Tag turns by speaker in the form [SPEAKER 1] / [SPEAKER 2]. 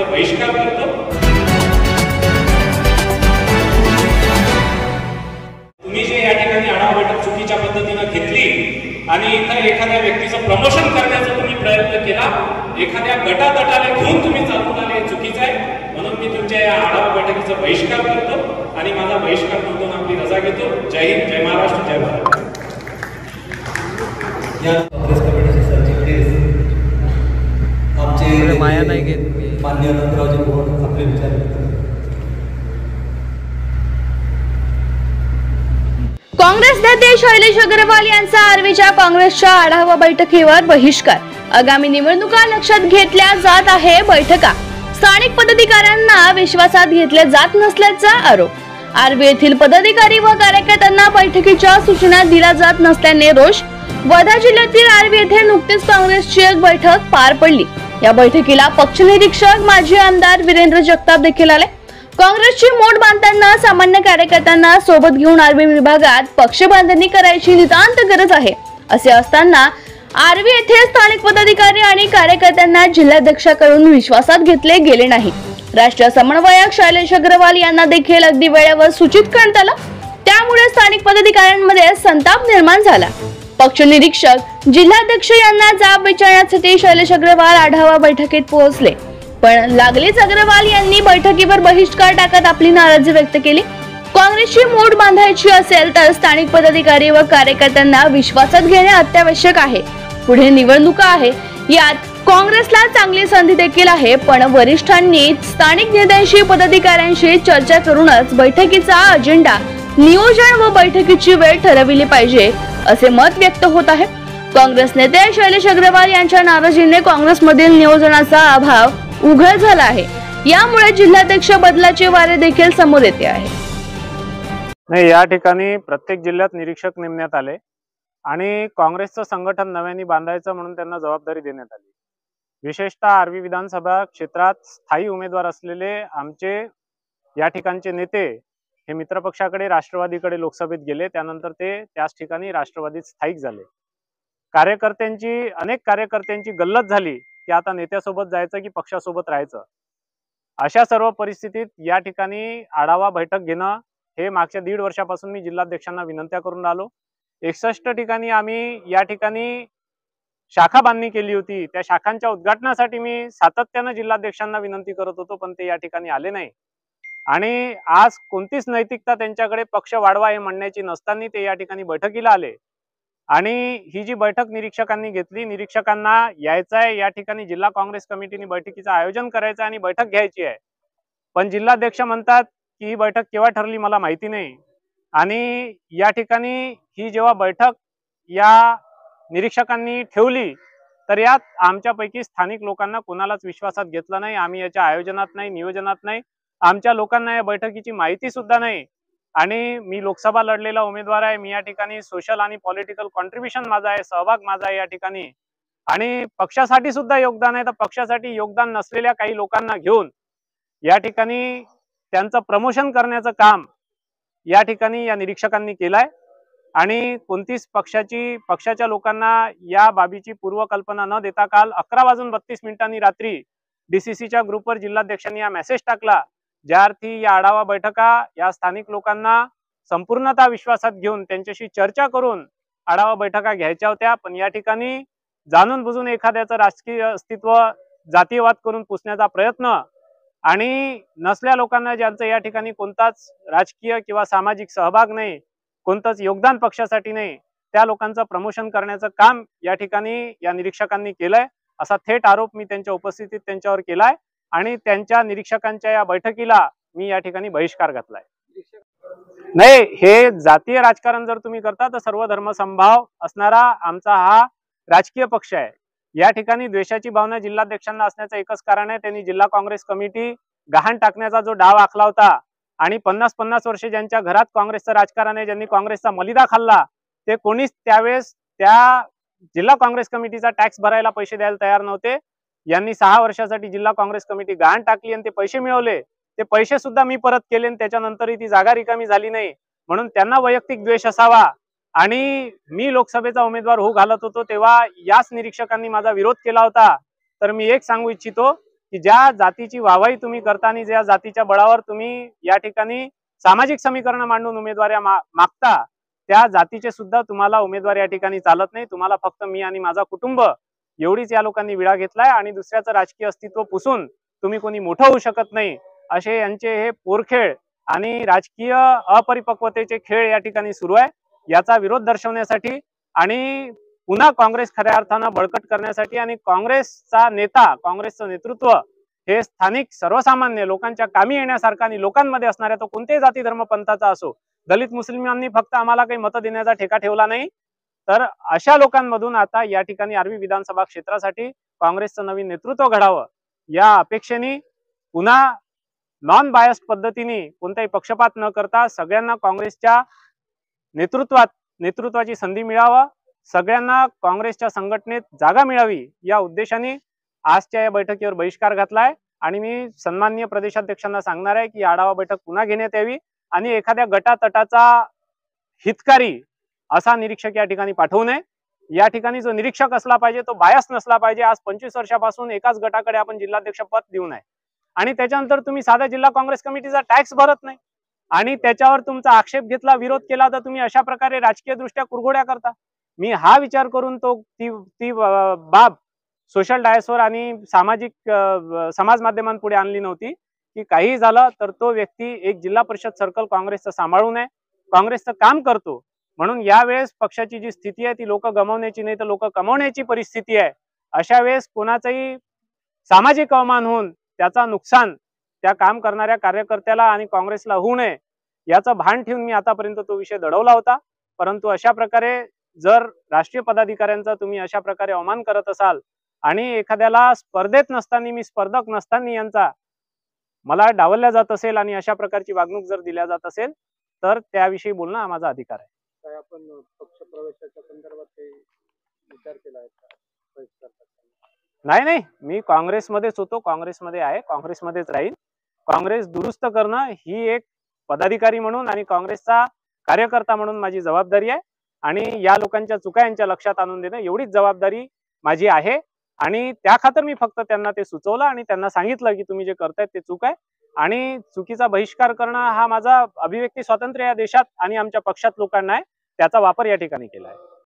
[SPEAKER 1] बैठकीचा बहिष्कार करतो। तुम्ही जे या ठिकाणी आढावा बैठक चुकीच्या पद्धतीने घेतली आणि इथं एखाद्या व्यक्तीचं प्रमोशन करण्याचा तुम्ही प्रयत्न केला, एखाद्या गटातटाने घेऊन तुम्ही चालून आले, हे चुकीचं आहे। म्हणून मी तुमच्या या आढावा बैठकीचा बहिष्कार करतो आणि माझा बहिष्कार नोंदवून आपली रजा घेतो। जय हिंद, जय महाराष्ट्र, जय भारत।
[SPEAKER 2] या काँग्रेस कमिटीचे सरचिटणीस आमचे माया नाही घेत माननीय अनंतरावजी भोड आपले विचार व्यक्त करतात।
[SPEAKER 3] काँग्रेस नेते शैलेश अग्रवाल यांचा आर्वीच्या काँग्रेसच्या आढावा बैठकीवर बहिष्कार। आगामी निवडणुका लक्षात घेतल्या जात आहे बैठका। स्थानिक पदाधिकाऱ्यांना विश्वासात घेतले जात नसल्याचा आरोप। आर्वी येथील पदाधिकारी व कार्यकर्त्यांना बैठकीच्या सूचना दिल्या जात नसल्याने रोष। वर्धा जिल्ह्यातील आर्वी येथे नुकतीच काँग्रेसची एक बैठक पार पडली। या बैठकीला पक्ष निरीक्षक माजी आमदार वीरेंद्र जगताप देखील आले। काँग्रेसची मोठ बांधताना सामान्य कार्यकर्त्यांना सोबत घेऊन आर्वी विभागात पक्ष बांधणी करायची नितांत गरज आहे। असे असताना आर्वी येथे स्थानिक पदाधिकारी आणि कार्यकर्त्यांना जिल्हाध्यक्षाकडून विश्वासात घेतले गेले नाही। राष्ट्रीय समन्वयक शैलेश अग्रवाल यांना देखील अगदी वेळेवर सूचित करण्यात आलं। त्यामुळे स्थानिक पदाधिकाऱ्यांमध्ये संताप निर्माण झाला। पक्ष निरीक्षक जिल्हाध्यक्ष यांना जाब विचारण्यासाठी शैलेश अग्रवाल आढावा बैठकीत पोहोचले, पण लागलीच अग्रवाल यांनी बैठकीवर बहिष्कार टाकत आपली नाराजी व्यक्त केली। काँग्रेसची मूठ बांधायची असेल तर स्थानिक पदाधिकारी व कार्यकर्त्यांना विश्वासात घेणे अत्यावश्यक आहे। पुढे निवडणुका आहे, यात काँग्रेसला चांगली संधी देखील आहे, पण वरिष्ठांनी स्थानिक नेत्यांशी पदाधिकाऱ्यांशी चर्चा करूनच बैठकीचा अजेंडा, नियोजन व बैठकीची वेळ ठरविली पाहिजे, असे मत व्यक्त होत आहे। काँग्रेस नेते शैलेश अग्रवाल यांच्या नाराजीने काँग्रेसमधील नियोजनाचा अभाव उघड झाला आहे। यामुळे जिल्हाध्यक्ष बदलाचे वारे देखील समोर येते आहे।
[SPEAKER 4] नाही, या ठिकाणी प्रत्येक जिल्ह्यात निरीक्षक नेमण्यात आले आणि काँग्रेसचं संघटन नव्याने बांधायचं म्हणून त्यांना जबाबदारी देण्यात आली। विशेषतः आर्वी विधानसभा क्षेत्रात स्थायी उमेदवार असलेले आमचे या ठिकाणचे नेते हे मित्रपक्षाकडे राष्ट्रवादीकडे लोकसभेत गेले, त्यानंतर ते त्याच ठिकाणी राष्ट्रवादीत स्थायिक झाले। अनेक कार्यकर्त्यांची गल्लत झाली की आता नेत्यासोबत जायचं की पक्षासोबत राहायचं। अशा सर्व परिस्थितीत या ठिकाणी आढावा बैठक घेणं हे मागच्या 1.5 वर्षापासून मी जिल्हाध्यक्षांना विनंत्या करून आलो। 61 ठिकाणी आम्ही या ठिकाणी शाखा बांधणी केली होती। त्या शाखांच्या उद्घाटनासाठी मी सातत्याने जिल्हाध्यक्षांना विनंती करत होतो, पण ते या ठिकाणी आले नाही। आणि आज कोणतीच नैतिकता त्यांच्याकडे पक्ष वाढवा हे म्हणण्याची नसताना ते या ठिकाणी बैठकीला आले। आणि ही जी बैठक निरीक्षकांनी घेतली, निरीक्षकांना यायचं आहे, या ठिकाणी जिल्हा काँग्रेस कमिटीने बैठकीचं आयोजन करायचं आणि बैठक घ्यायची आहे, पण जिल्हाध्यक्ष म्हणतात की ही बैठक केव्हा ठरली मला माहिती नाही। आणि या ठिकाणी ही जेव्हा बैठक या निरीक्षकांनी ठेवली तर यात आमच्यापैकी स्थानिक लोकांना कोणालाच विश्वासात घेतलं नाही। आम्ही याच्या आयोजनात नाही, नियोजनात नाही, आमच्या लोकांना या बैठकीची माहिती सुद्धा नाही। आणि मी लोकसभा लढलेला उमेदवार आहे, मी या ठिकाणी सोशल आणि पॉलिटिकल कॉन्ट्रीब्युशन माझा आहे, सहभाग माझा आहे या ठिकाणी, आणि पक्षासाठी सुद्धा योगदान आहे। तर पक्षासाठी योगदान नसलेल्या काही लोकांना घेऊन या ठिकाणी त्यांचं प्रमोशन करण्याचं काम या ठिकाणी या निरीक्षकांनी केलंय। आणि कोणतीच पक्षाच्या लोकांना या बाबीची पूर्वकल्पना न देता काल 11:32 रात्री डीसीसीच्या ग्रुपवर जिल्हाध्यक्षांनी हा मेसेज टाकला, ज्या अर्थी या आढावा बैठका या स्थानिक लोकांना संपूर्णतः विश्वासात घेऊन त्यांच्याशी चर्चा करून आढावा बैठका घ्यायच्या होत्या। पण या ठिकाणी जाणून बुजून एखाद्याचं राजकीय अस्तित्व जातीयवाद करून पुसण्याचा प्रयत्न आणि नसल्या लोकांना ज्यांचं या ठिकाणी कोणताच राजकीय किंवा सामाजिक सहभाग नाही, कोणतंच योगदान पक्षासाठी नाही, त्या लोकांचं प्रमोशन करण्याचं काम या ठिकाणी या निरीक्षकांनी केलंय, असा थेट आरोप मी त्यांच्या उपस्थितीत त्यांच्यावर केलाय। आणि त्यांच्या निरीक्षकांच्या या बैठकीला मी या ठिकाणी बहिष्कार घातलाय। नाही, हे जातीय राजकारण जर तुम्ही करता तर सर्व धर्म समभाव असणारा आमचा हा राजकीय पक्ष आहे। या ठिकाणी द्वेषाची भावना जिल्हाध्यक्षांना असण्याचं एकच कारण आहे, त्यांनी जिल्हा काँग्रेस कमिटी गहाण टाकण्याचा जो डाव आखला होता आणि 50-50 वर्षे ज्यांच्या घरात काँग्रेसचं राजकारण आहे, ज्यांनी काँग्रेसचा मलिदा खाल्ला, ते कोणीच त्यावेळेस त्या जिल्हा काँग्रेस कमिटीचा टॅक्स भरायला पैसे द्यायला तयार नव्हते। यांनी 6 वर्षासाठी जिल्हा काँग्रेस कमिटी गहाण टाकली आणि ते पैसे मिळवले, ते पैसे सुद्धा मी परत केले आणि त्याच्यानंतरही ती जागा रिकामी झाली नाही। म्हणून त्यांना वैयक्तिक द्वेष असावा आणि मी लोकसभेचा उमेदवार होऊ घालत होतो तेव्हा याच निरीक्षकांनी माझा विरोध केला होता। तर मी एक सांगू इच्छितो की ज्या जातीची वाहवाही तुम्ही करता आणि ज्या जातीच्या बळावर तुम्ही या ठिकाणी सामाजिक समीकरण मांडून उमेदवारी मागता, त्या जातीचे सुद्धा तुम्हाला उमेदवार या ठिकाणी चालत नाही. तुम्हाला फक्त मी आणि माझा कुटुंब एवढीच या लोकांनी विडा घेतलाय आणि दुसऱ्याचं राजकीय अस्तित्व पुसून तुम्ही कोणी मोठं होऊ शकत नाही, असे यांचे हे पोरखेळ आणि राजकीय अपरिपक्वतेचे खेळ या ठिकाणी सुरू आहे. याचा विरोध दर्शवण्यासाठी आणि पुन्हा काँग्रेस खऱ्या अर्थानं बळकट करण्यासाठी आणि काँग्रेसचा नेता, काँग्रेसचं नेतृत्व हे स्थानिक सर्वसामान्य लोकांच्या कामी येण्यासारखा आणि लोकांमध्ये असणाऱ्या तो कोणत्याही जाती धर्म पंथाचा असो, दलित मुस्लिमांनी फक्त आम्हाला काही मतं देण्याचा ठेका ठेवला नाही, तर अशा लोकांमधून आता या ठिकाणी आर्वी विधानसभा क्षेत्रासाठी काँग्रेसचं नवीन नेतृत्व घडावं या अपेक्षेने पुन्हा नॉन बायस्ड पद्धतीने कोणताही पक्षपात न करता सगळ्यांना काँग्रेसच्या नेतृत्वाची संधी मिळावं, सगळ्यांना काँग्रेसच्या संघटनेत जागा मिळावी या उद्देशाने आजच्या या बैठकीवर बहिष्कार घातलाय. आणि मी सन्माननीय प्रदेशाध्यक्षांना सांगणार आहे की आढावा बैठक पुन्हा घेण्यात यावी आणि एखाद्या गटातटाचा हितकारी असा निरीक्षक या ठिकाणी पाठवू नये. या ठिकाणी जो निरीक्षक असला पाहिजे तो बायस नसला पाहिजे. आज 25 वर्षापासून एकाच गटाकडे आपण जिल्हाध्यक्ष पद देऊ नये आणि त्याच्यानंतर तुम्ही साधा जिल्हा काँग्रेस कमिटीचा टॅक्स भरत नाही आणि त्याच्यावर तुमचा आक्षेप घेतला, विरोध केला, तर तुम्ही अशा प्रकारे राजकीय दृष्ट्या कुरघोड्या करता. मी हा विचार करून ती बाब सोशल डायसवर आणि समाज माध्यमांपुढे आणली नव्हती की काही झालं तर तो व्यक्ती एक जिल्हा परिषद सर्कल काँग्रेसचं सांभाळू नये, काँग्रेसचं काम करतो. म्हणून यावेळेस पक्षाची जी स्थिती आहे ती लोक गमावण्याची नाही तर लोक कमावण्याची परिस्थिती आहे. अशा वेळेस कोणाचाही सामाजिक अवमान होऊन त्याचा नुकसान त्या काम करणाऱ्या कार्यकर्त्याला आणि काँग्रेसला होऊ नये याचं भान ठेवून मी आतापर्यंत तो विषय दडवला होता. परंतु अशा प्रकारे जर राष्ट्रीय पदाधिकाऱ्यांचा तुम्ही अशा प्रकारे अवमान करत असाल आणि एखाद्याला स्पर्धेत नसताना, मी स्पर्धक नसताना यांचा मला डावलल्या जात असेल आणि अशा प्रकारची वागणूक जर दिल्या जात असेल तर त्याविषयी बोलणं हा माझा अधिकार आहे.
[SPEAKER 2] काय आपण पक्ष प्रवेशाच्या संदर्भात काही विचार केला आहे का?
[SPEAKER 4] नाही, मी काँग्रेसमध्येच होतो, काँग्रेसमध्ये आहे, काँग्रेसमध्येच राहील. काँग्रेस दुरुस्त करणं ही एक पदाधिकारी म्हणून आणि काँग्रेसचा कार्यकर्ता म्हणून माझी जबाबदारी आहे आणि या लोकांच्या चुका यांच्या लक्षात आणून देणं एवढीच जबाबदारी माझी आहे. आणि त्या खातर मी फक्त त्यांना ते सुचवलं आणि त्यांना सांगितलं की तुम्ही जे करतायत ते चूक आहे आणि चुकीचा बहिष्कार करणं हा माझा अभिव्यक्ती स्वातंत्र्य या देशात आणि आमच्या पक्षात लोकांना आहे, त्याचा वापर या ठिकाणी केला आहे.